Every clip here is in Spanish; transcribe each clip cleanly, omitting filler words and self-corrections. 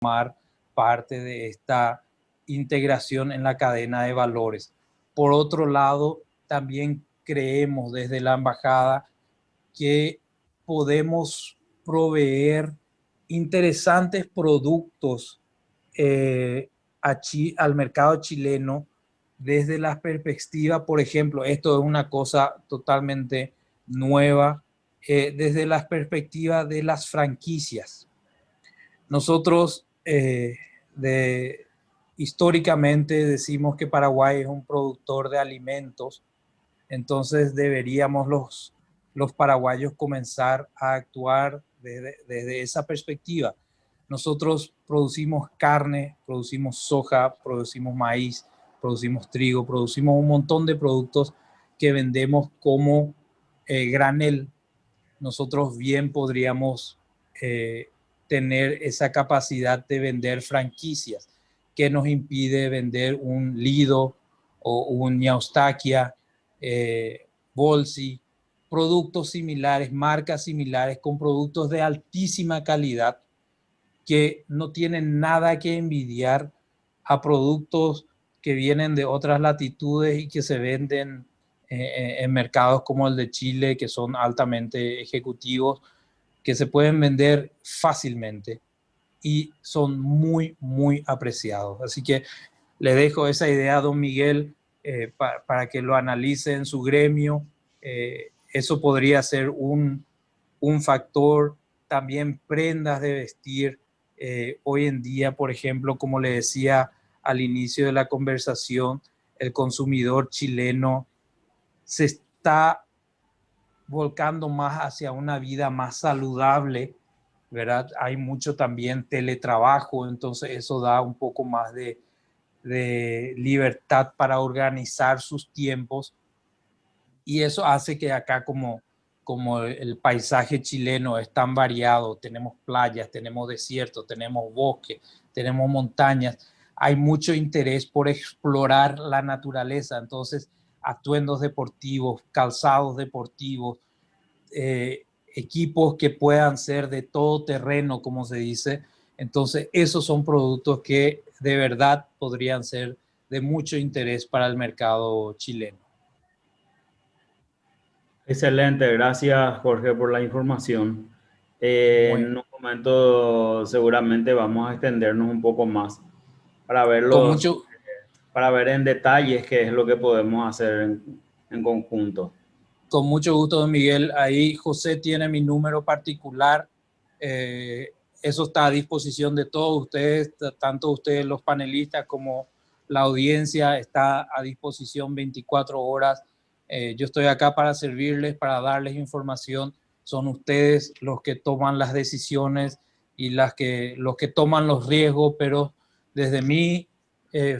formar parte de esta integración en la cadena de valores. Por otro lado, también creemos desde la embajada que podemos proveer interesantes productos al mercado chileno desde la perspectiva, por ejemplo, esto es una cosa totalmente nueva, desde la perspectiva de las franquicias. Nosotros históricamente decimos que Paraguay es un productor de alimentos, entonces deberíamos los paraguayos comenzar a actuar desde esa perspectiva. Nosotros producimos carne, producimos soja, producimos maíz, producimos trigo, producimos un montón de productos que vendemos como granel. Nosotros bien podríamos tener esa capacidad de vender franquicias, que nos impide vender un Lido o un Ñaustaquia, Bolsi, productos similares, marcas similares, con productos de altísima calidad que no tienen nada que envidiar a productos que vienen de otras latitudes y que se venden en mercados como el de Chile, que son altamente ejecutivos, que se pueden vender fácilmente y son muy, muy apreciados. Así que le dejo esa idea a don Miguel para que lo analice en su gremio. Eso podría ser un factor. También prendas de vestir. Hoy en día, por ejemplo, como le decía al inicio de la conversación, el consumidor chileno se está volcando más hacia una vida más saludable, ¿verdad? Hay mucho también teletrabajo, entonces eso da un poco más de libertad para organizar sus tiempos y eso hace que acá como el paisaje chileno es tan variado, tenemos playas, tenemos desiertos, tenemos bosques, tenemos montañas, hay mucho interés por explorar la naturaleza, entonces atuendos deportivos, calzados deportivos, equipos que puedan ser de todo terreno, como se dice. Entonces, esos son productos que de verdad podrían ser de mucho interés para el mercado chileno. Excelente, gracias Jorge por la información. En un momento seguramente vamos a extendernos un poco más para ver Con mucho, para ver en detalles qué es lo que podemos hacer en conjunto. con mucho gusto, don Miguel. Ahí José tiene mi número particular. Eso está a disposición de todos ustedes, tanto ustedes los panelistas como la audiencia está a disposición 24 horas. Yo estoy acá para servirles, para darles información. Son ustedes los que toman las decisiones y los que toman los riesgos, pero desde mi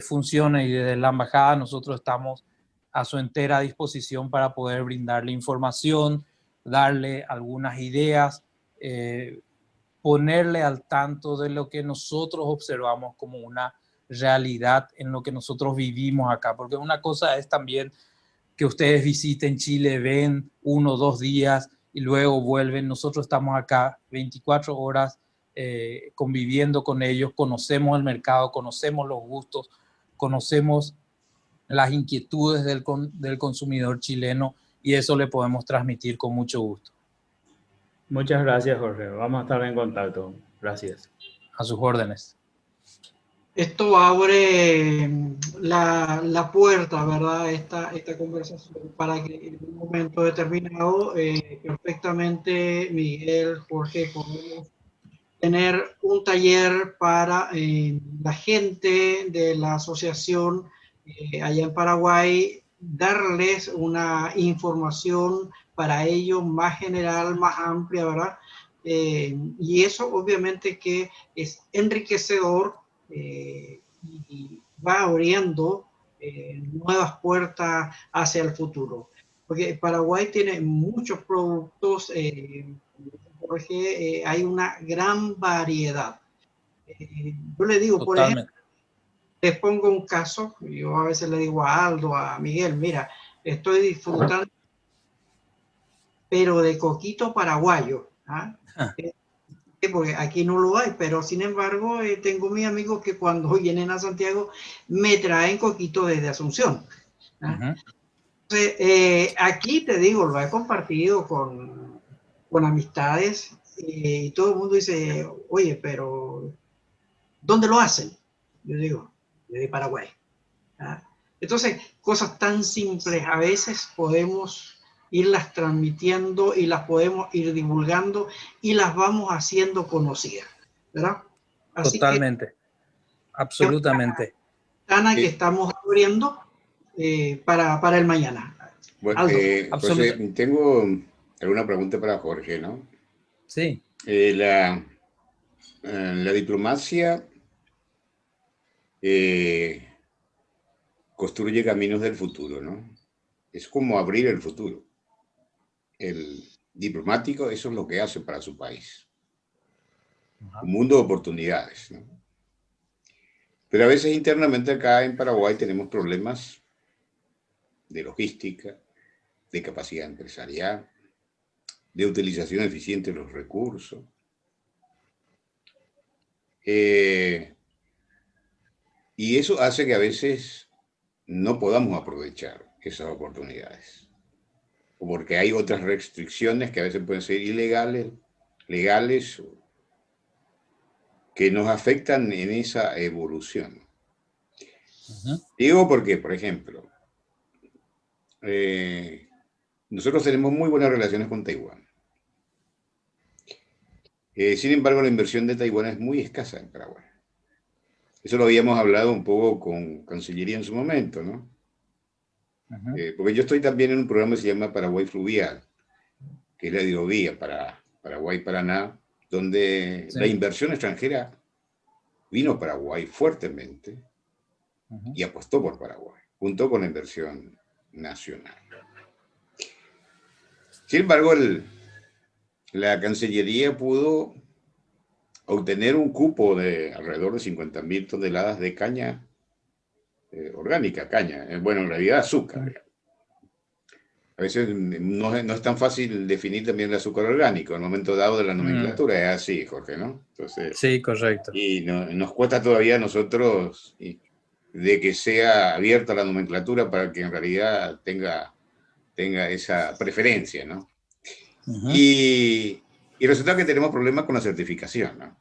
funciones y desde la embajada nosotros estamos a su entera disposición para poder brindarle información, darle algunas ideas, ponerle al tanto de lo que nosotros observamos como una realidad en lo que nosotros vivimos acá, porque una cosa es también que ustedes visiten Chile, ven 1 o 2 días y luego vuelven. Nosotros estamos acá 24 horas conviviendo con ellos, conocemos el mercado, conocemos los gustos, conocemos las inquietudes del consumidor chileno y eso le podemos transmitir con mucho gusto. Muchas gracias Jorge, vamos a estar en contacto. Gracias. A sus órdenes. Esto abre la puerta, ¿verdad? Esta conversación para que en un momento determinado, perfectamente, Miguel, Jorge, podemos tener un taller para la gente de la asociación allá en Paraguay, darles una información para ellos más general, más amplia, ¿verdad? Y eso obviamente que es enriquecedor y va abriendo nuevas puertas hacia el futuro. Porque Paraguay tiene muchos productos, porque hay una gran variedad. Yo le digo, por ejemplo, les pongo un caso, yo a veces le digo a Aldo, a Miguel, mira, estoy disfrutando, pero de coquito paraguayo. ¿Ah? porque aquí no lo hay, pero sin embargo tengo mis amigos que cuando vienen a Santiago me traen coquito desde Asunción. Entonces, aquí te digo, lo he compartido con amistades y todo el mundo dice, oye, pero ¿dónde lo hacen? Yo digo, de Paraguay. Entonces, cosas tan simples a veces podemos irlas transmitiendo y las podemos ir divulgando y las vamos haciendo conocidas, ¿verdad? Así totalmente, absolutamente. Ana, que estamos abriendo para el mañana. Bueno, José, tengo alguna pregunta para Jorge, ¿no? Sí. La diplomacia construye caminos del futuro, ¿no? Es como abrir el futuro. El diplomático, eso es lo que hace para su país. Un mundo de oportunidades, ¿no? Pero a veces internamente acá en Paraguay tenemos problemas de logística, de capacidad empresarial, de utilización eficiente de los recursos. Y eso hace que a veces no podamos aprovechar esas oportunidades. O porque hay otras restricciones que a veces pueden ser ilegales, legales, que nos afectan en esa evolución. Digo porque, por ejemplo, nosotros tenemos muy buenas relaciones con Taiwán. Sin embargo, la inversión de Taiwán es muy escasa en Paraguay. Eso lo habíamos hablado un poco con Cancillería en su momento, ¿no? Porque yo estoy también en un programa que se llama Paraguay Fluvial, que es la hidrovía para Paraguay-Paraná, donde la inversión extranjera vino a Paraguay fuertemente y apostó por Paraguay, junto con la inversión nacional. Sin embargo, la Cancillería pudo obtener un cupo de alrededor de 50.000 toneladas de caña orgánica, bueno, en realidad azúcar. A veces no es tan fácil definir también el azúcar orgánico en el momento dado de la nomenclatura, es así, Jorge, ¿no? Entonces, sí, correcto. Y nos cuesta todavía a nosotros de que sea abierta la nomenclatura para que en realidad tenga esa preferencia, ¿no? Y resulta que tenemos problemas con la certificación, ¿no?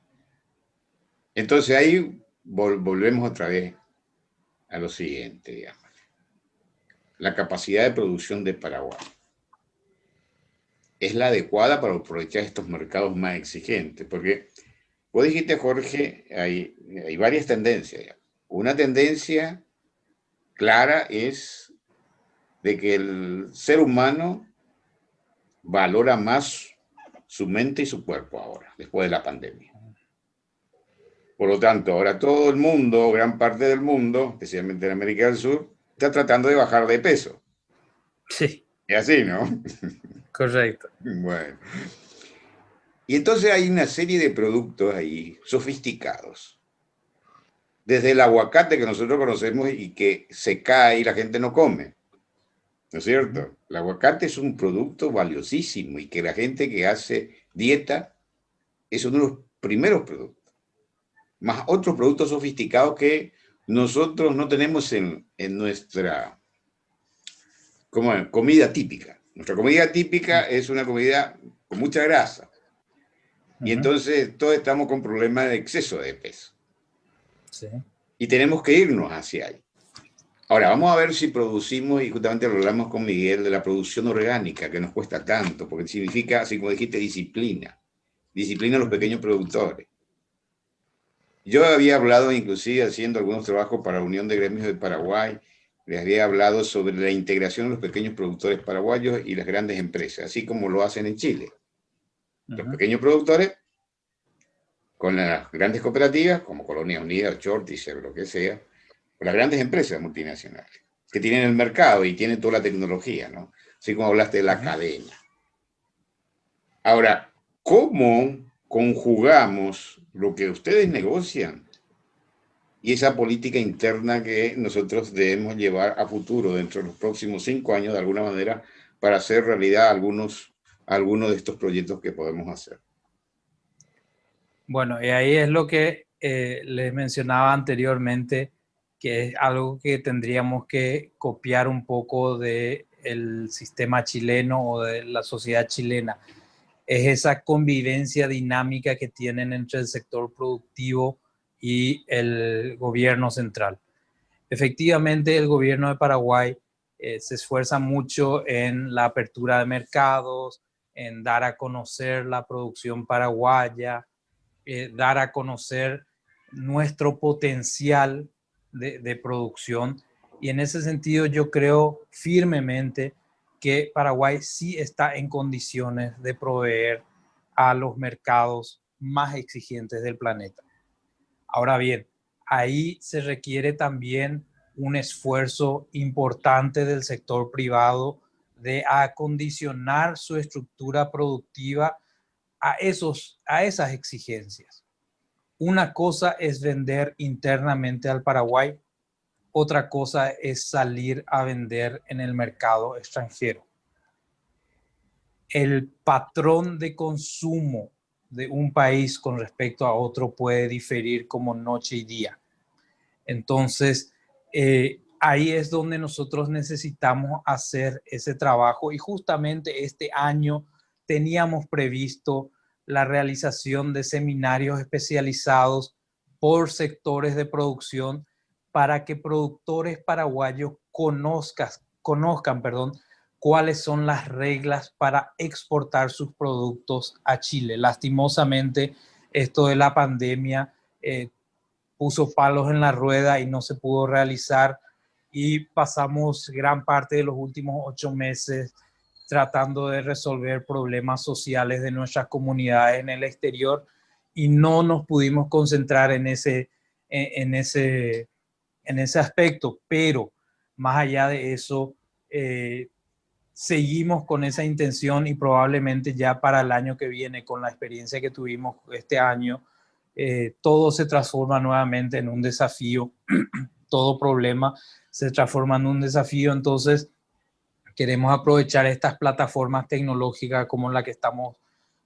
Entonces ahí volvemos otra vez a lo siguiente, digamos. La capacidad de producción de Paraguay es la adecuada para aprovechar estos mercados más exigentes, porque vos dijiste, Jorge, hay varias tendencias. Digamos. Una tendencia clara es de que el ser humano valora más su mente y su cuerpo ahora, después de la pandemia. Por lo tanto, ahora todo el mundo, gran parte del mundo, especialmente en América del Sur, está tratando de bajar de peso. Sí. Es así, ¿no? Correcto. Bueno. Y entonces hay una serie de productos ahí sofisticados. Desde el aguacate que nosotros conocemos y que se cae y la gente no come. ¿No es cierto? El aguacate es un producto valiosísimo y que la gente que hace dieta es uno de los primeros productos. Más otros productos sofisticados que nosotros no tenemos en nuestra comida típica. Nuestra comida típica es una comida con mucha grasa. Y entonces todos estamos con problemas de exceso de peso. Sí. Y tenemos que irnos hacia ahí. Ahora, vamos a ver si producimos, y justamente lo hablamos con Miguel, de la producción orgánica, que nos cuesta tanto, porque significa, así como dijiste, disciplina. Disciplina a los pequeños productores. Yo había hablado, inclusive, haciendo algunos trabajos para la Unión de Gremios de Paraguay, les había hablado sobre la integración de los pequeños productores paraguayos y las grandes empresas, así como lo hacen en Chile. Los pequeños productores con las grandes cooperativas, como Colonia Unida, Chortis, lo que sea, o las grandes empresas multinacionales, que tienen el mercado y tienen toda la tecnología, ¿no? Así como hablaste de la cadena. Ahora, ¿cómo conjugamos lo que ustedes negocian y esa política interna que nosotros debemos llevar a futuro dentro de los próximos 5 años, de alguna manera, para hacer realidad algunos de estos proyectos que podemos hacer? Bueno, y ahí es lo que les mencionaba anteriormente, que es algo que tendríamos que copiar un poco del sistema chileno o de la sociedad chilena. Es esa convivencia dinámica que tienen entre el sector productivo y el gobierno central. Efectivamente, el gobierno de Paraguay se esfuerza mucho en la apertura de mercados, en dar a conocer la producción paraguaya, dar a conocer nuestro potencial de producción. Y en ese sentido yo creo firmemente que Paraguay sí está en condiciones de proveer a los mercados más exigentes del planeta. Ahora bien, ahí se requiere también un esfuerzo importante del sector privado de acondicionar su estructura productiva a esas exigencias. Una cosa es vender internamente al Paraguay, otra cosa es salir a vender en el mercado extranjero. El patrón de consumo de un país con respecto a otro puede diferir como noche y día. Entonces, ahí es donde nosotros necesitamos hacer ese trabajo y justamente este año teníamos previsto la realización de seminarios especializados por sectores de producción para que productores paraguayos conozcan, cuáles son las reglas para exportar sus productos a Chile. Lastimosamente, esto de la pandemia puso palos en la rueda y no se pudo realizar y pasamos gran parte de los últimos 8 meses tratando de resolver problemas sociales de nuestras comunidades en el exterior y no nos pudimos concentrar en ese aspecto, pero más allá de eso, seguimos con esa intención y probablemente ya para el año que viene, con la experiencia que tuvimos este año, todo se transforma nuevamente en un desafío, todo problema se transforma en un desafío, entonces queremos aprovechar estas plataformas tecnológicas como la que estamos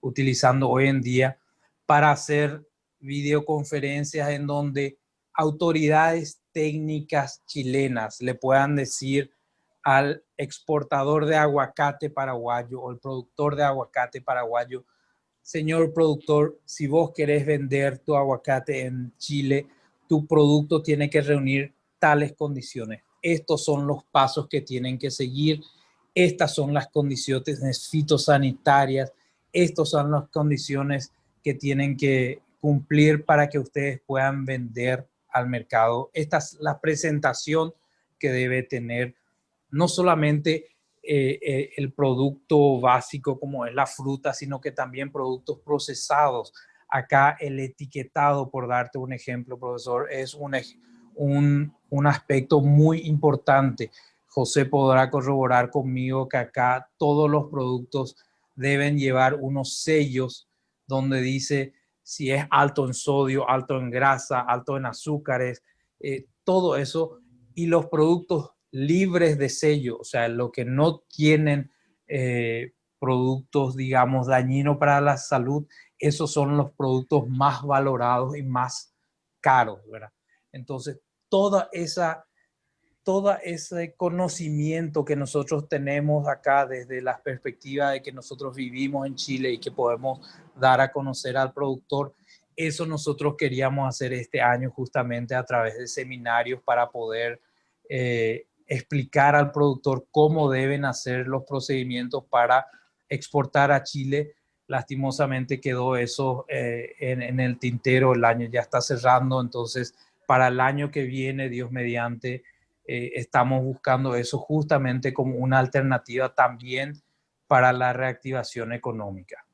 utilizando hoy en día para hacer videoconferencias en donde autoridades técnicas chilenas le puedan decir al exportador de aguacate paraguayo o el productor de aguacate paraguayo: señor productor, si vos querés vender tu aguacate en Chile, tu producto tiene que reunir tales condiciones. Estos son los pasos que tienen que seguir. Estas son las condiciones fitosanitarias. Estas son las condiciones que tienen que cumplir para que ustedes puedan vender al mercado. Esta es la presentación que debe tener no solamente el producto básico como es la fruta, sino que también productos procesados. Acá el etiquetado, por darte un ejemplo, profesor, es un aspecto muy importante. José podrá corroborar conmigo que acá todos los productos deben llevar unos sellos donde dice si es alto en sodio, alto en grasa, alto en azúcares, todo eso. Y los productos libres de sello, o sea, lo que no tienen productos, digamos, dañinos para la salud, esos son los productos más valorados y más caros, ¿verdad? Entonces, todo ese conocimiento que nosotros tenemos acá desde la perspectiva de que nosotros vivimos en Chile y que podemos dar a conocer al productor, eso nosotros queríamos hacer este año justamente a través de seminarios para poder explicar al productor cómo deben hacer los procedimientos para exportar a Chile. Lastimosamente quedó eso en el tintero, el año ya está cerrando, entonces para el año que viene, Dios mediante, estamos buscando eso justamente como una alternativa también para la reactivación económica.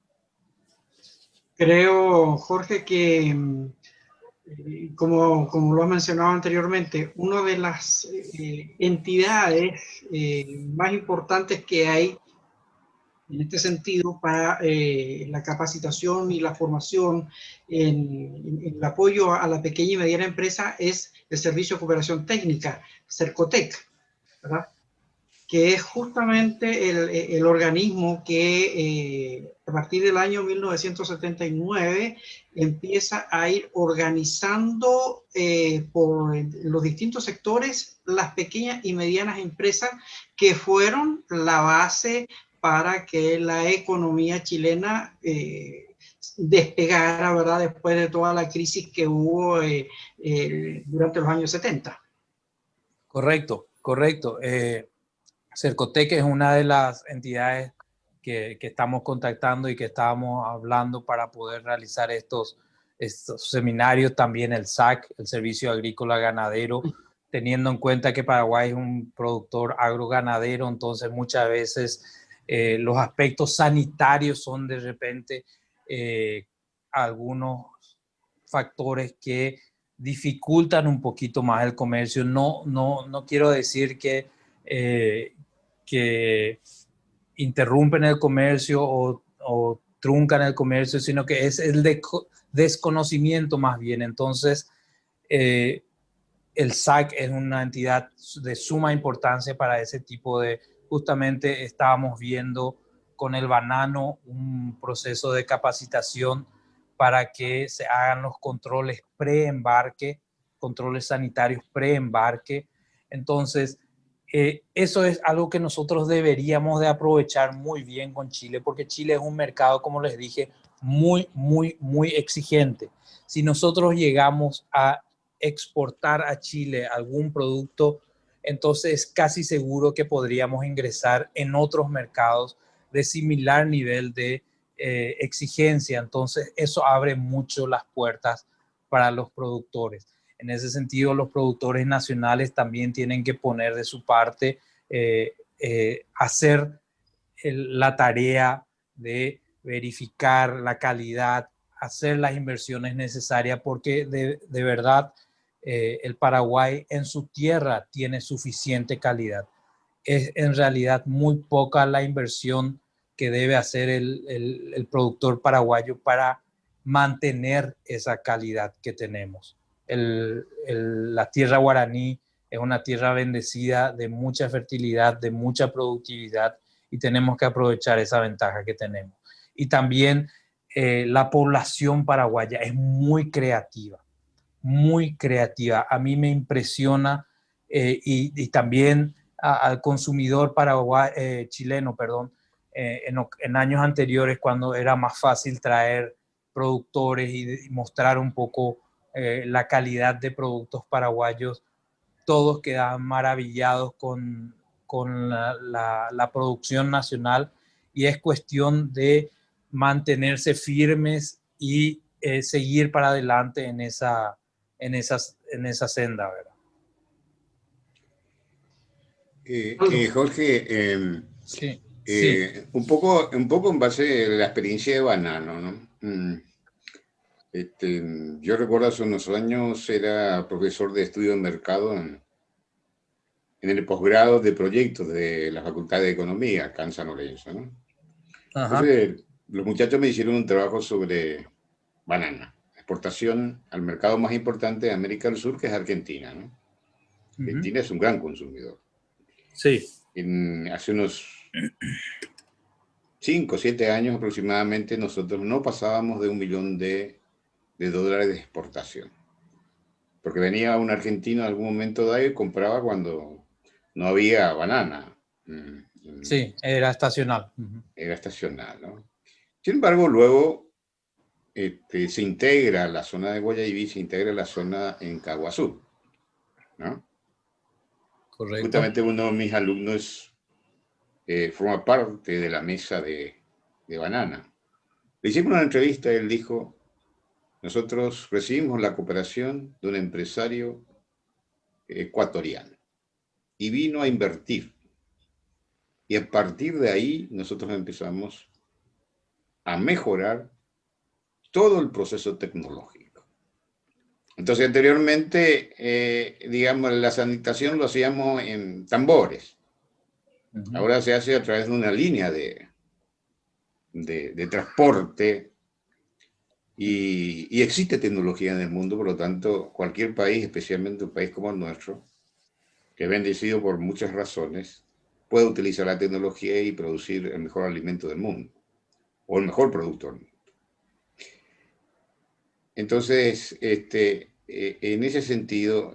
Creo, Jorge, que como lo has mencionado anteriormente, una de las entidades más importantes que hay en este sentido para la capacitación y la formación en el apoyo a la pequeña y mediana empresa es el Servicio de Cooperación Técnica, Cercotec, ¿verdad? que es justamente el organismo que a partir del año 1979 empieza a ir organizando por los distintos sectores las pequeñas y medianas empresas que fueron la base para que la economía chilena despegara, ¿verdad? Después de toda la crisis que hubo durante los años 70. Correcto, correcto. Cercotec es una de las entidades que estamos contactando y que estábamos hablando para poder realizar estos seminarios. También el SAC, el Servicio Agrícola Ganadero, teniendo en cuenta que Paraguay es un productor agroganadero, entonces muchas veces los aspectos sanitarios son de repente algunos factores que dificultan un poquito más el comercio. No quiero decir que interrumpen el comercio o truncan el comercio, sino que es el desconocimiento más bien. Entonces, el SAC es una entidad de suma importancia para ese tipo de... Justamente estábamos viendo con el banano un proceso de capacitación para que se hagan los controles pre-embarque, controles sanitarios pre-embarque. Entonces, eso es algo que nosotros deberíamos de aprovechar muy bien con Chile, porque Chile es un mercado, como les dije, muy exigente. Si nosotros llegamos a exportar a Chile algún producto, entonces casi seguro que podríamos ingresar en otros mercados de similar nivel de exigencia. Entonces eso abre mucho las puertas para los productores. En ese sentido, los productores nacionales también tienen que poner de su parte, hacer la tarea de verificar la calidad, hacer las inversiones necesarias, porque de verdad el Paraguay en su tierra tiene suficiente calidad. Es en realidad muy poca la inversión que debe hacer el productor paraguayo para mantener esa calidad que tenemos. La tierra guaraní es una tierra bendecida de mucha fertilidad, de mucha productividad, y tenemos que aprovechar esa ventaja que tenemos. Y también la población paraguaya es muy creativa, muy creativa. A mí me impresiona y también al consumidor chileno, perdón, en años anteriores, cuando era más fácil traer productores y mostrar un poco la calidad de productos paraguayos, todos quedaban maravillados con la producción nacional, y es cuestión de mantenerse firmes y seguir para adelante en esa senda, ¿verdad? Jorge, Sí. un poco en base a la experiencia de banano, ¿no? Yo recuerdo hace unos años era profesor de estudio de mercado en el posgrado de proyectos de la Facultad de Economía, acá en San Lorenzo, ¿no? Entonces, los muchachos me hicieron un trabajo sobre banana, exportación al mercado más importante de América del Sur, que es Argentina, ¿no? Argentina es un gran consumidor. Sí. Hace unos 5 o 7 años aproximadamente, nosotros no pasábamos de $1 millón de dólares de exportación. Porque venía un argentino en algún momento dado y compraba cuando no había banana. Sí, era estacional. Era estacional, ¿no? Sin embargo, luego se integra la zona de Guayaquil, se integra la zona en Caguazú, ¿no? Correcto. Justamente uno de mis alumnos forma parte de la mesa de banana. Le hicimos una entrevista y él dijo: nosotros recibimos la cooperación de un empresario ecuatoriano y vino a invertir. Y a partir de ahí nosotros empezamos a mejorar todo el proceso tecnológico. Entonces anteriormente, digamos, la sanitación lo hacíamos en tambores. Ahora se hace a través de una línea de transporte. Y existe tecnología en el mundo, por lo tanto, cualquier país, especialmente un país como el nuestro, que es bendecido por muchas razones, pueda utilizar la tecnología y producir el mejor alimento del mundo, o el mejor producto del mundo. Entonces, en ese sentido,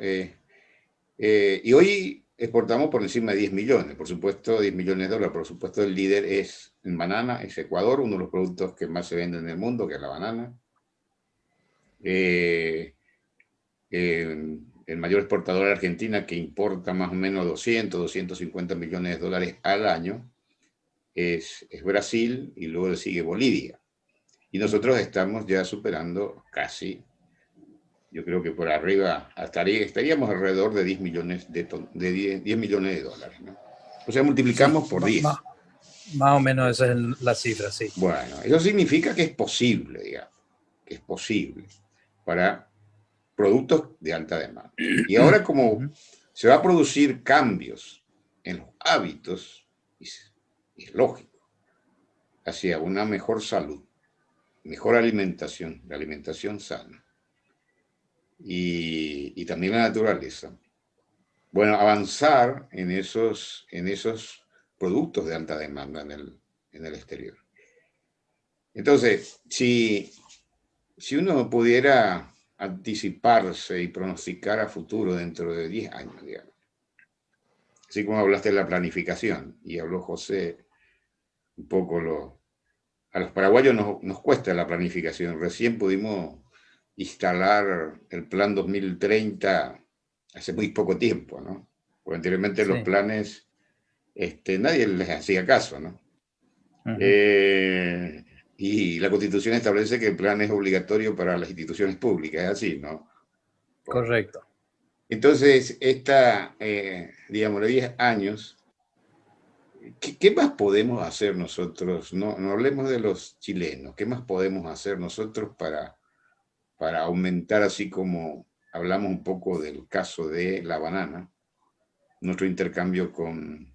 y hoy exportamos por encima de 10 millones, por supuesto, 10 millones de dólares. Por supuesto, el líder es en banana, es Ecuador, uno de los productos que más se venden en el mundo, que es la banana. El mayor exportador de Argentina, que importa más o menos 250 millones de dólares al año, es Brasil, y luego le sigue Bolivia. Y nosotros estamos ya superando casi, yo creo que por arriba, estaríamos alrededor de 10 millones de dólares, ¿no? O sea, multiplicamos por 10. Más o menos esa es la cifra, sí. Bueno, eso significa que es posible, digamos, que es posible para productos de alta demanda. Y ahora, como se va a producir cambios en los hábitos, es lógico, hacia una mejor salud, mejor alimentación, la alimentación sana, y también la naturaleza. Bueno, avanzar en esos productos de alta demanda en el exterior. Entonces, si uno pudiera anticiparse y pronosticar a futuro dentro de 10 años, digamos, así como hablaste de la planificación, y habló José un poco, a los paraguayos nos cuesta la planificación. Recién pudimos instalar el plan 2030 hace muy poco tiempo, ¿no? Porque anteriormente sí, los planes, nadie les hacía caso, ¿no? Y la Constitución establece que el plan es obligatorio para las instituciones públicas, es así, ¿no? Bueno, correcto. Entonces, digamos, de 10 años, ¿qué más podemos hacer nosotros? No hablemos de los chilenos. ¿Qué más podemos hacer nosotros para aumentar, así como hablamos un poco del caso de la banana, nuestro intercambio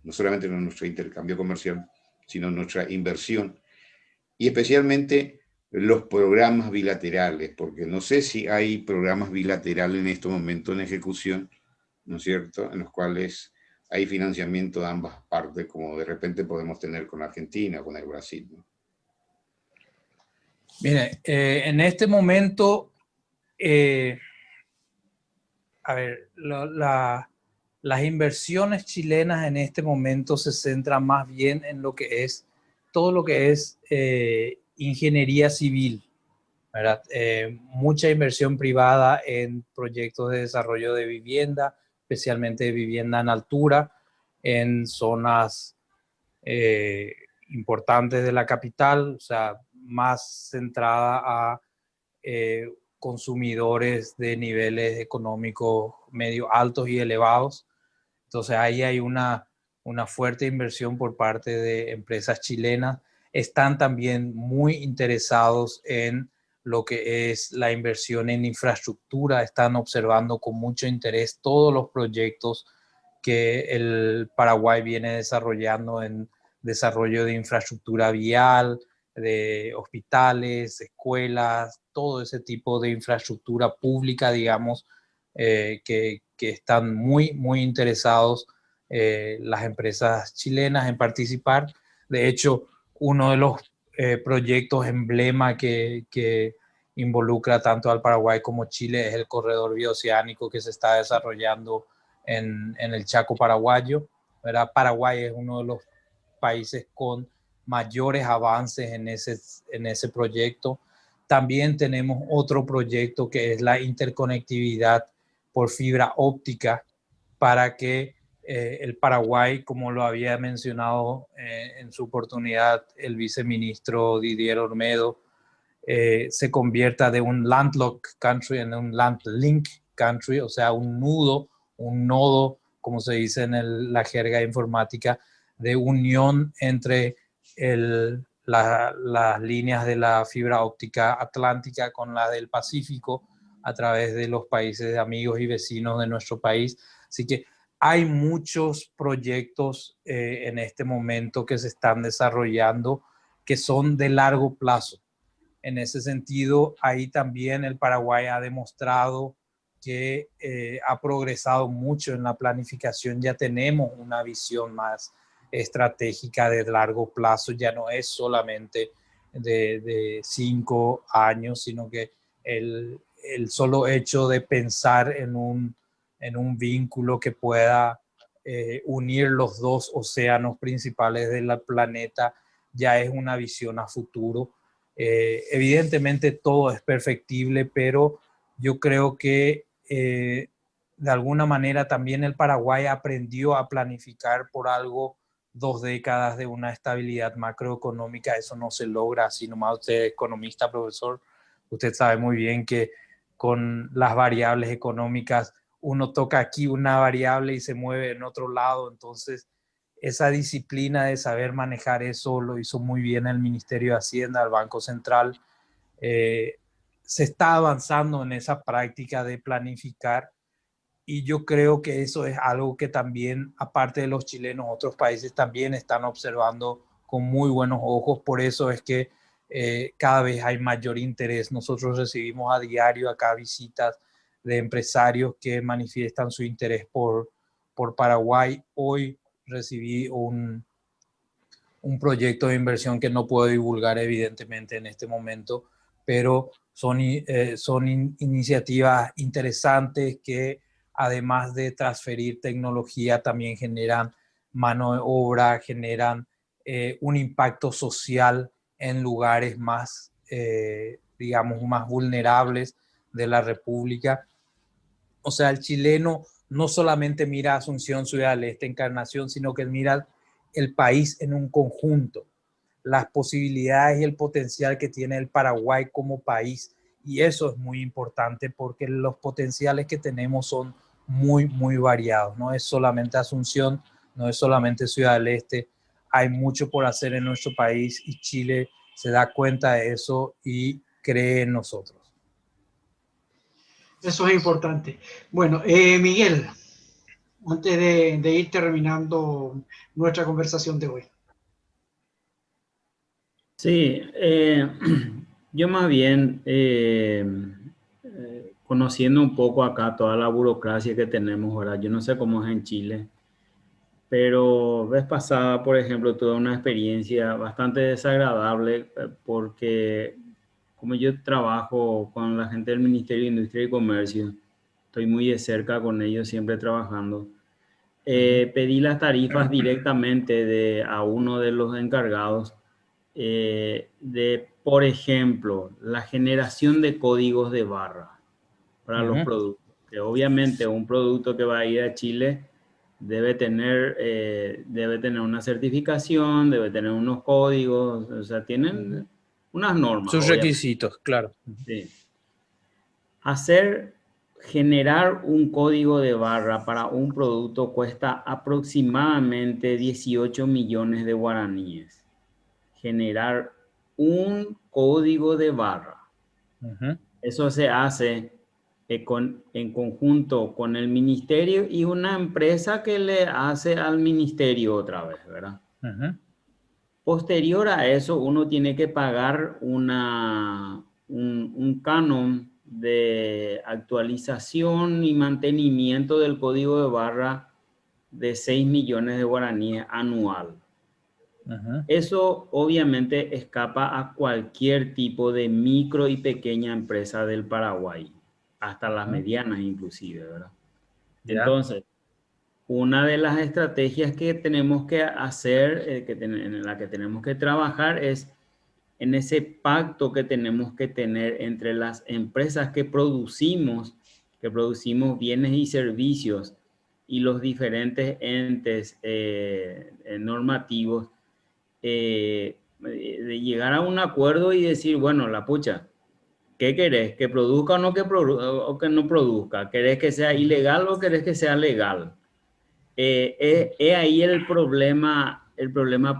no solamente nuestro intercambio comercial, sino nuestra inversión, y especialmente los programas bilaterales, porque no sé si hay programas bilaterales en este momento en ejecución, ¿no es cierto?, en los cuales hay financiamiento de ambas partes, como de repente podemos tener con Argentina, con el Brasil, ¿no? Mire, en este momento, a ver, las inversiones chilenas en este momento se centran más bien en lo que es, todo lo que es ingeniería civil, ¿verdad? Mucha inversión privada en proyectos de desarrollo de vivienda, especialmente de vivienda en altura, en zonas importantes de la capital, o sea, más centrada a consumidores de niveles económicos medio altos y elevados. Entonces ahí hay una fuerte inversión por parte de empresas chilenas. Están también muy interesados en lo que es la inversión en infraestructura. Están observando con mucho interés todos los proyectos que el Paraguay viene desarrollando en desarrollo de infraestructura vial, de hospitales, escuelas, todo ese tipo de infraestructura pública, digamos, que están muy, muy interesados las empresas chilenas en participar. De hecho, uno de los proyectos emblema que involucra tanto al Paraguay como Chile es el corredor bioceánico que se está desarrollando en el Chaco paraguayo, ¿verdad? Paraguay es uno de los países con mayores avances en ese proyecto. También tenemos otro proyecto que es la interconectividad por fibra óptica para que el Paraguay, como lo había mencionado en su oportunidad el viceministro Didier Olmedo, se convierta de un landlocked country en un landlink country, o sea, un nodo, como se dice en la jerga informática, de unión entre las líneas de la fibra óptica atlántica con la del Pacífico a través de los países amigos y vecinos de nuestro país. Así que hay muchos proyectos en este momento que se están desarrollando que son de largo plazo. En ese sentido, ahí también el Paraguay ha demostrado que ha progresado mucho en la planificación. Ya tenemos una visión más estratégica de largo plazo, ya no es solamente de 5 años, sino que el solo hecho de pensar en un vínculo que pueda unir los dos océanos principales del planeta ya es una visión a futuro. Evidentemente todo es perfectible, pero yo creo que de alguna manera también el Paraguay aprendió a planificar por algo 2 décadas de una estabilidad macroeconómica. Eso no se logra así nomás. Usted es economista, profesor, usted sabe muy bien que con las variables económicas uno toca aquí una variable y se mueve en otro lado. Entonces, esa disciplina de saber manejar eso lo hizo muy bien el Ministerio de Hacienda, el Banco Central. Se está avanzando en esa práctica de planificar y yo creo que eso es algo que también, aparte de los chilenos, otros países también están observando con muy buenos ojos. Por eso es que cada vez hay mayor interés. Nosotros recibimos a diario acá visitas de empresarios que manifiestan su interés por Paraguay. Hoy recibí un proyecto de inversión que no puedo divulgar evidentemente en este momento, pero son iniciativas interesantes que además de transferir tecnología también generan mano de obra, generan un impacto social en lugares más, digamos, más vulnerables de la República. O sea, el chileno no solamente mira Asunción, Ciudad del Este, Encarnación, sino que mira el país en un conjunto, las posibilidades y el potencial que tiene el Paraguay como país. Y eso es muy importante porque los potenciales que tenemos son muy, muy variados. No es solamente Asunción, no es solamente Ciudad del Este. Hay mucho por hacer en nuestro país y Chile se da cuenta de eso y cree en nosotros. Eso es importante. Bueno, Miguel, antes de ir terminando nuestra conversación de hoy. Sí, yo más bien conociendo un poco acá toda la burocracia que tenemos ahora, yo no sé cómo es en Chile, pero vez pasada, por ejemplo, tuve una experiencia bastante desagradable porque como yo trabajo con la gente del Ministerio de Industria y Comercio, estoy muy de cerca con ellos, siempre trabajando. Pedí las tarifas directamente a uno de los encargados de, por ejemplo, la generación de códigos de barra para los productos. Que obviamente un producto que va a ir a Chile debe tener una certificación, debe tener unos códigos, o sea, tienen unas normas. Sus obviamente. requisitos, claro. Sí. Generar un código de barra para un producto cuesta aproximadamente 18 millones de guaraníes. Generar un código de barra. Eso se hace en conjunto con el ministerio y una empresa que le hace al ministerio otra vez, ¿verdad? Posterior a eso, uno tiene que pagar un canon de actualización y mantenimiento del código de barra de 6 millones de guaraníes anual. Eso obviamente escapa a cualquier tipo de micro y pequeña empresa del Paraguay, hasta las medianas inclusive, ¿verdad? Entonces, una de las estrategias que tenemos que hacer, en la que tenemos que trabajar es en ese pacto que tenemos que tener entre las empresas que producimos bienes y servicios y los diferentes entes normativos, de llegar a un acuerdo y decir, bueno, la pucha, ¿qué querés? ¿Que produzca o que no produzca? ¿Querés que sea ilegal o querés que sea legal? Es ahí el problema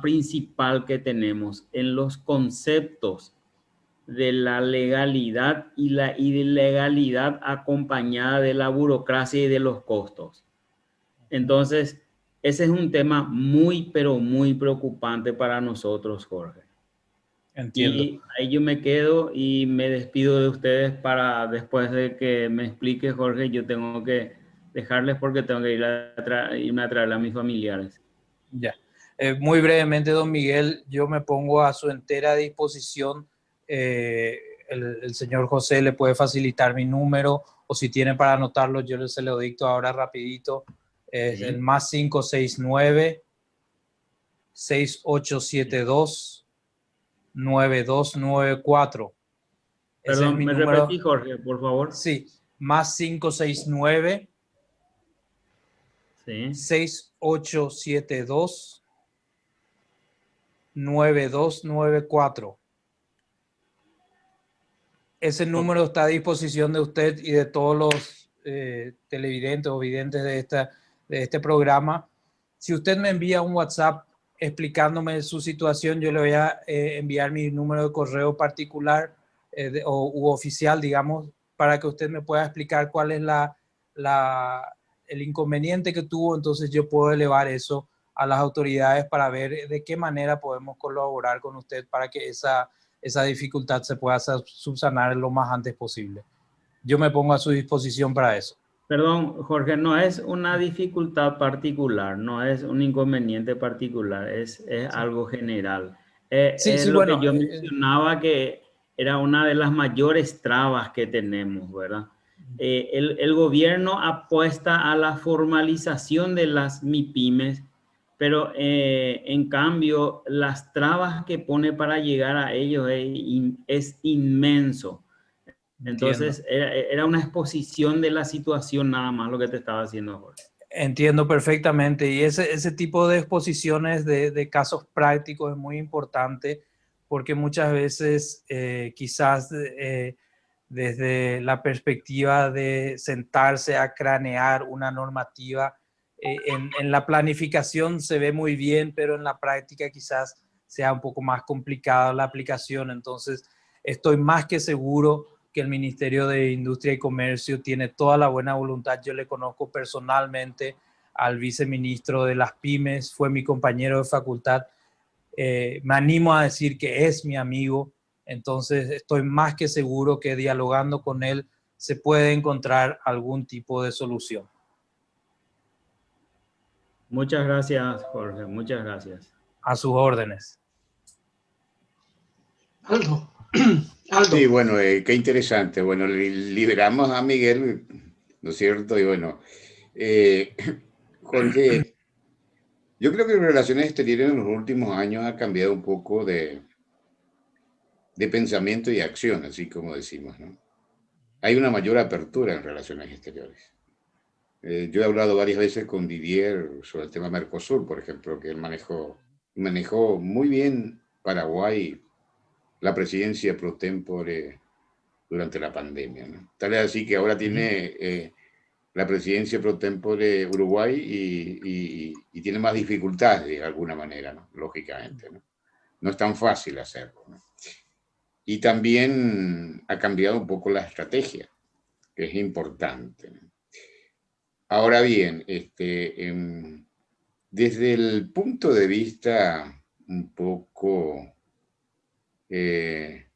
principal que tenemos en los conceptos de la legalidad y la ilegalidad acompañada de la burocracia y de los costos. Entonces, ese es un tema muy, pero muy preocupante para nosotros, Jorge. Entiendo. Y ahí yo me quedo y me despido de ustedes para después de que me explique, Jorge, yo tengo que dejarles porque tengo que irme a traer a mis familiares. Ya. Muy brevemente, don Miguel, yo me pongo a su entera disposición. El señor José le puede facilitar mi número, o si tiene para anotarlo, yo se lo dicto ahora rapidito. Es el más 569 6872 9294. Ese es Perdón, mi ¿me número. repetí, Jorge, por favor? Sí, más 569 Sí. 6872 9294. Ese número está a disposición de usted y de todos los televidentes o videntes de este programa. Si usted me envía un WhatsApp explicándome su situación, yo le voy a enviar mi número de correo particular u oficial, digamos, para que usted me pueda explicar cuál es el inconveniente que tuvo. Entonces yo puedo elevar eso a las autoridades para ver de qué manera podemos colaborar con usted para que esa dificultad se pueda subsanar lo más antes posible. Yo me pongo a su disposición para eso. Perdón, Jorge, no es una dificultad particular, no es un inconveniente particular, es algo general. Sí, Es sí, lo bueno. que yo mencionaba, que era una de las mayores trabas que tenemos, ¿verdad? El gobierno apuesta a la formalización de las MIPYMES, pero en cambio las trabas que pone para llegar a ellos es inmenso. Entonces, era una exposición de la situación nada más lo que te estaba haciendo, Jorge. Entiendo perfectamente. Y ese tipo de exposiciones de casos prácticos es muy importante, porque muchas veces quizás desde la perspectiva de sentarse a cranear una normativa, en la planificación se ve muy bien, pero en la práctica quizás sea un poco más complicada la aplicación. Entonces, estoy más que seguro que el Ministerio de Industria y Comercio tiene toda la buena voluntad. Yo le conozco personalmente al viceministro de las pymes, fue mi compañero de facultad. Me animo a decir que es mi amigo. Entonces estoy más que seguro que dialogando con él se puede encontrar algún tipo de solución. Muchas gracias, Jorge. Muchas gracias. A sus órdenes. Aldo. Sí, bueno, qué interesante. Bueno, liberamos a Miguel, ¿no es cierto? Y bueno, Jorge, yo creo que Relaciones Exteriores en los últimos años ha cambiado un poco de pensamiento y acción, así como decimos, ¿no? Hay una mayor apertura en Relaciones Exteriores. Yo he hablado varias veces con Didier sobre el tema Mercosur, por ejemplo, que él manejó muy bien Paraguay, la presidencia pro tempore durante la pandemia, ¿no? Tal es así que ahora tiene la presidencia pro tempore Uruguay y tiene más dificultades de alguna manera, ¿no? Lógicamente, ¿no? No es tan fácil hacerlo, ¿no? Y también ha cambiado un poco la estrategia, que es importante, ¿no? Ahora bien, desde el punto de vista un poco del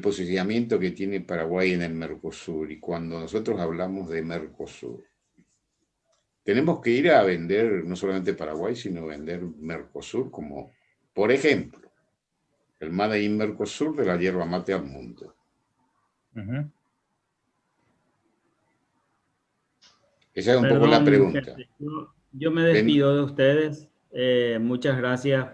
posicionamiento que tiene Paraguay en el Mercosur, y cuando nosotros hablamos de Mercosur, tenemos que ir a vender no solamente Paraguay, sino vender Mercosur como, por ejemplo, el Made in Mercosur de la yerba mate al mundo. Esa es un poco la pregunta. Yo me despido de ustedes. Muchas gracias,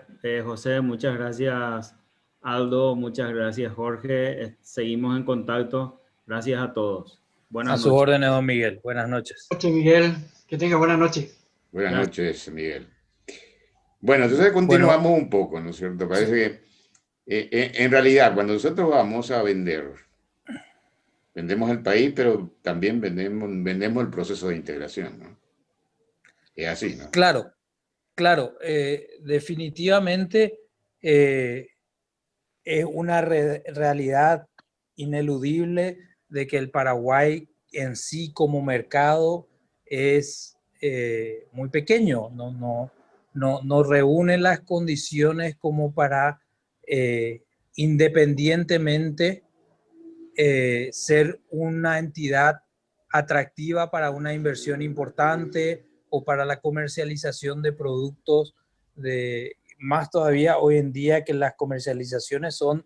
José. Muchas gracias, Aldo. Muchas gracias, Jorge. Seguimos en contacto. Gracias a todos. Buenas noches. A sus órdenes, don Miguel. Buenas noches. Buenas noches, Miguel. Que tenga buena noche. Buenas noches, Miguel. Bueno, entonces continuamos un poco, ¿no es cierto? Parece que en realidad cuando nosotros vamos a vender, vendemos el país, pero también vendemos el proceso de integración, ¿no? Es así, ¿no? Claro, claro. Definitivamente es una realidad ineludible de que el Paraguay en sí como mercado es muy pequeño, no reúne las condiciones como para independientemente ser una entidad atractiva para una inversión importante o para la comercialización de productos más todavía hoy en día que las comercializaciones son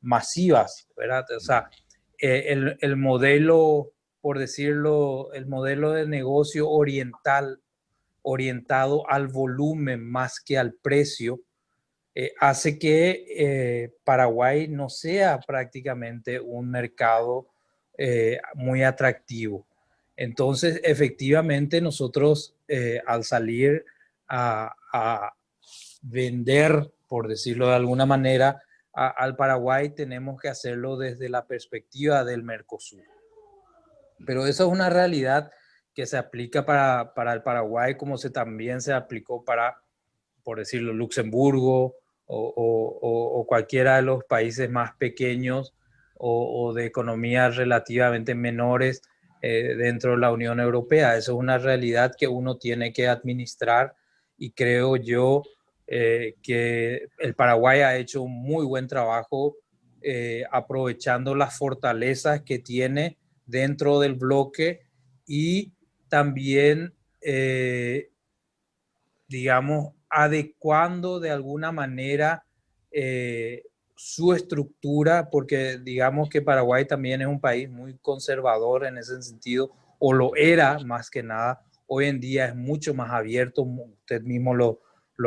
masivas, ¿verdad? O sea, el modelo, por decirlo, el modelo de negocio orientado al volumen más que al precio, hace que Paraguay no sea prácticamente un mercado muy atractivo. Entonces, efectivamente, nosotros al salir a vender, por decirlo de alguna manera, al Paraguay, tenemos que hacerlo desde la perspectiva del Mercosur. Pero eso es una realidad que se aplica para el Paraguay, como también se aplicó para, por decirlo, Luxemburgo o cualquiera de los países más pequeños o de economías relativamente menores dentro de la Unión Europea. Eso es una realidad que uno tiene que administrar, y creo yo que el Paraguay ha hecho un muy buen trabajo aprovechando las fortalezas que tiene dentro del bloque y también, digamos, adecuando de alguna manera su estructura, porque digamos que Paraguay también es un país muy conservador en ese sentido, o lo era más que nada. Hoy en día es mucho más abierto, usted mismo lo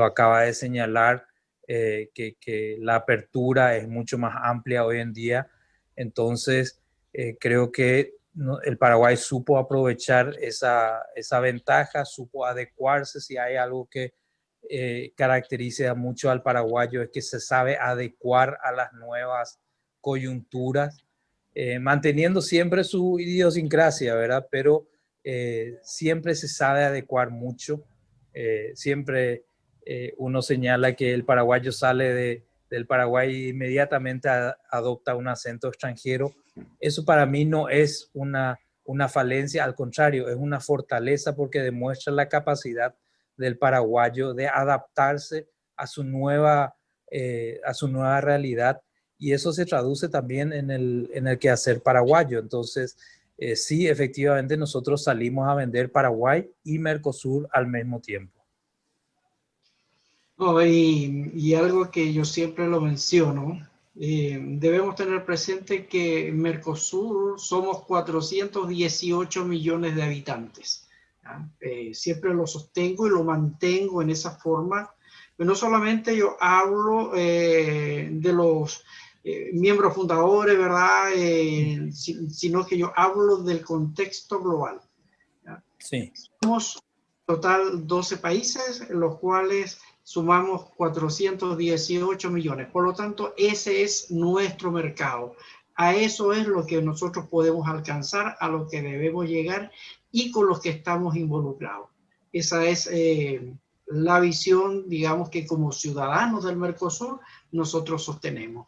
acaba de señalar, que la apertura es mucho más amplia hoy en día. Entonces, creo que el Paraguay supo aprovechar esa ventaja, supo adecuarse. Si hay algo que caracteriza mucho al paraguayo es que se sabe adecuar a las nuevas coyunturas, manteniendo siempre su idiosincrasia, ¿verdad? Pero siempre se sabe adecuar mucho. Siempre uno señala que el paraguayo sale del Paraguay e inmediatamente adopta un acento extranjero. Eso para mí no es una falencia, al contrario, es una fortaleza, porque demuestra la capacidad del paraguayo de adaptarse a su nueva realidad, y eso se traduce también en el quehacer paraguayo. Entonces, sí, efectivamente nosotros salimos a vender Paraguay y Mercosur al mismo tiempo. No, y algo que yo siempre lo menciono, debemos tener presente que en Mercosur somos 418 millones de habitantes. Siempre lo sostengo y lo mantengo en esa forma. Pero no solamente yo hablo de los miembros fundadores, ¿verdad? Sino que yo hablo del contexto global. Sí. Somos total 12 países, los cuales sumamos 418 millones. Por lo tanto, ese es nuestro mercado. A eso es lo que nosotros podemos alcanzar, a lo que debemos llegar y con los que estamos involucrados. Esa es la visión, digamos, que como ciudadanos del Mercosur nosotros sostenemos.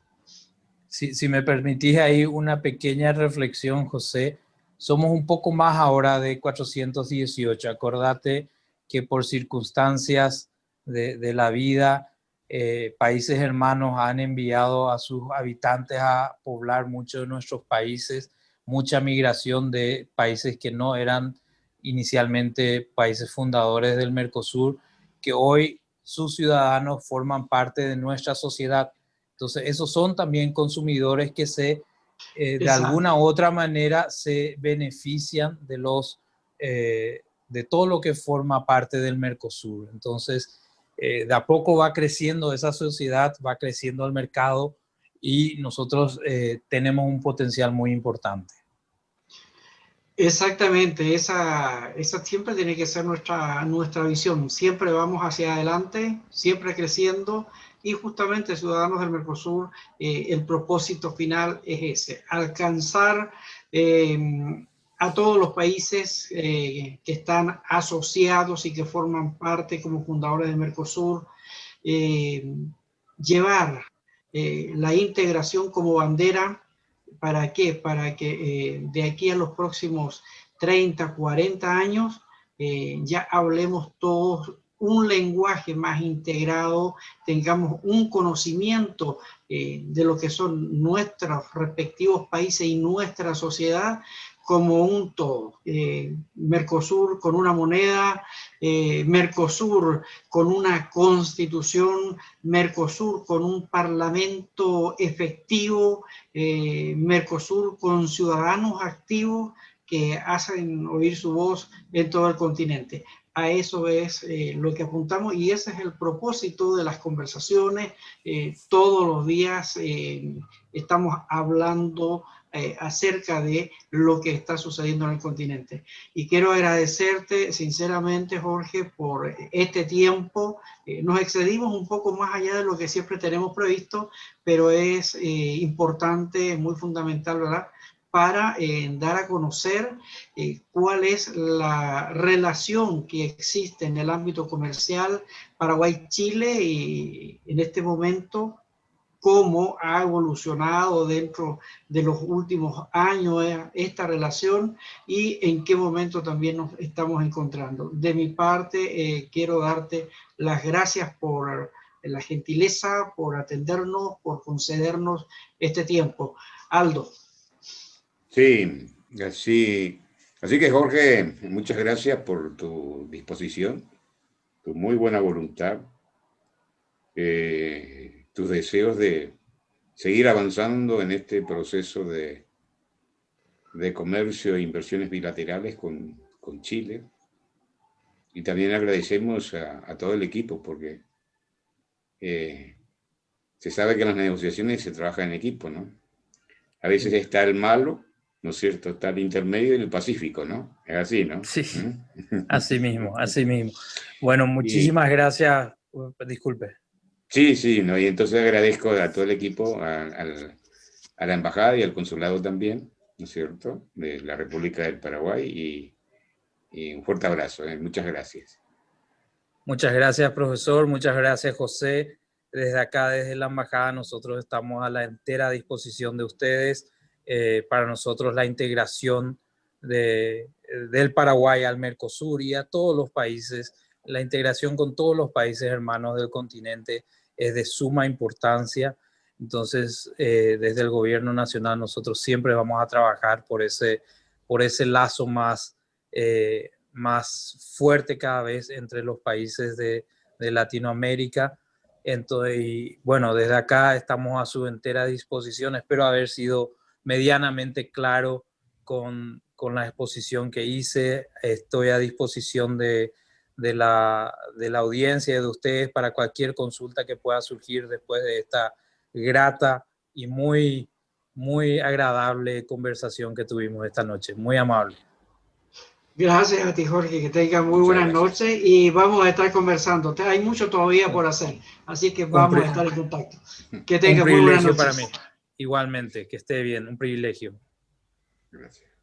Si me permitís ahí una pequeña reflexión, José, somos un poco más ahora de 418. Acordate que por circunstancias de la vida, países hermanos han enviado a sus habitantes a poblar muchos de nuestros países, mucha migración de países que no eran inicialmente países fundadores del Mercosur, que hoy sus ciudadanos forman parte de nuestra sociedad. Entonces, esos son también consumidores que de alguna u otra manera se benefician de todo lo que forma parte del Mercosur. Entonces, de a poco va creciendo esa sociedad, va creciendo el mercado, y nosotros tenemos un potencial muy importante. Exactamente, esa siempre tiene que ser nuestra visión. Siempre vamos hacia adelante, siempre creciendo, y justamente ciudadanos del Mercosur, el propósito final es ese: alcanzar a todos los países que están asociados y que forman parte como fundadores del Mercosur, llevar la integración como bandera. ¿Para qué? Para que de aquí a los próximos 30, 40 años ya hablemos todos un lenguaje más integrado, tengamos un conocimiento de lo que son nuestros respectivos países y nuestra sociedad como un todo. Mercosur con una moneda, Mercosur con una constitución, Mercosur con un parlamento efectivo, Mercosur con ciudadanos activos que hacen oír su voz en todo el continente. A eso es lo que apuntamos y ese es el propósito de las conversaciones. Todos los días estamos hablando acerca de lo que está sucediendo en el continente. Y quiero agradecerte sinceramente, Jorge, por este tiempo. Nos excedimos un poco más allá de lo que siempre tenemos previsto, pero es importante, muy fundamental, ¿verdad?, para dar a conocer cuál es la relación que existe en el ámbito comercial Paraguay-Chile y en este momento cómo ha evolucionado dentro de los últimos años esta relación y en qué momento también nos estamos encontrando. De mi parte, quiero darte las gracias por la gentileza, por atendernos, por concedernos este tiempo. Aldo. Sí, así que Jorge, muchas gracias por tu disposición, tu muy buena voluntad, tus deseos de seguir avanzando en este proceso de comercio e inversiones bilaterales con Chile. Y también agradecemos a todo el equipo porque se sabe que en las negociaciones se trabaja en equipo, ¿no? A veces está el malo, ¿no es cierto? Está el intermedio y el pacífico, ¿no? Es así, ¿no? Sí, así mismo, así mismo. Bueno, muchísimas gracias. Disculpe. Sí, ¿no? Y entonces agradezco a todo el equipo, a la embajada y al consulado también, ¿no es cierto?, de la República del Paraguay y un fuerte abrazo. Muchas gracias. Muchas gracias, profesor. Muchas gracias, José. Desde acá, desde la embajada, nosotros estamos a la entera disposición de ustedes. Para nosotros la integración del Paraguay al Mercosur y a todos los países, la integración con todos los países hermanos del continente es de suma importancia. Entonces, desde el gobierno nacional nosotros siempre vamos a trabajar por ese lazo más fuerte cada vez entre los países de Latinoamérica. Entonces, y bueno, desde acá estamos a su entera disposición. Espero haber sido medianamente claro con la exposición que hice. Estoy a disposición de la audiencia, de ustedes, para cualquier consulta que pueda surgir después de esta grata y muy, muy agradable conversación que tuvimos esta noche. Muy amable. Gracias a ti, Jorge, que tengas muy buenas noches y vamos a estar conversando. Hay mucho todavía por hacer, así que vamos a estar en contacto. Que tengas muy buenas noches. Un privilegio para mí. Igualmente, que esté bien, un privilegio. Gracias.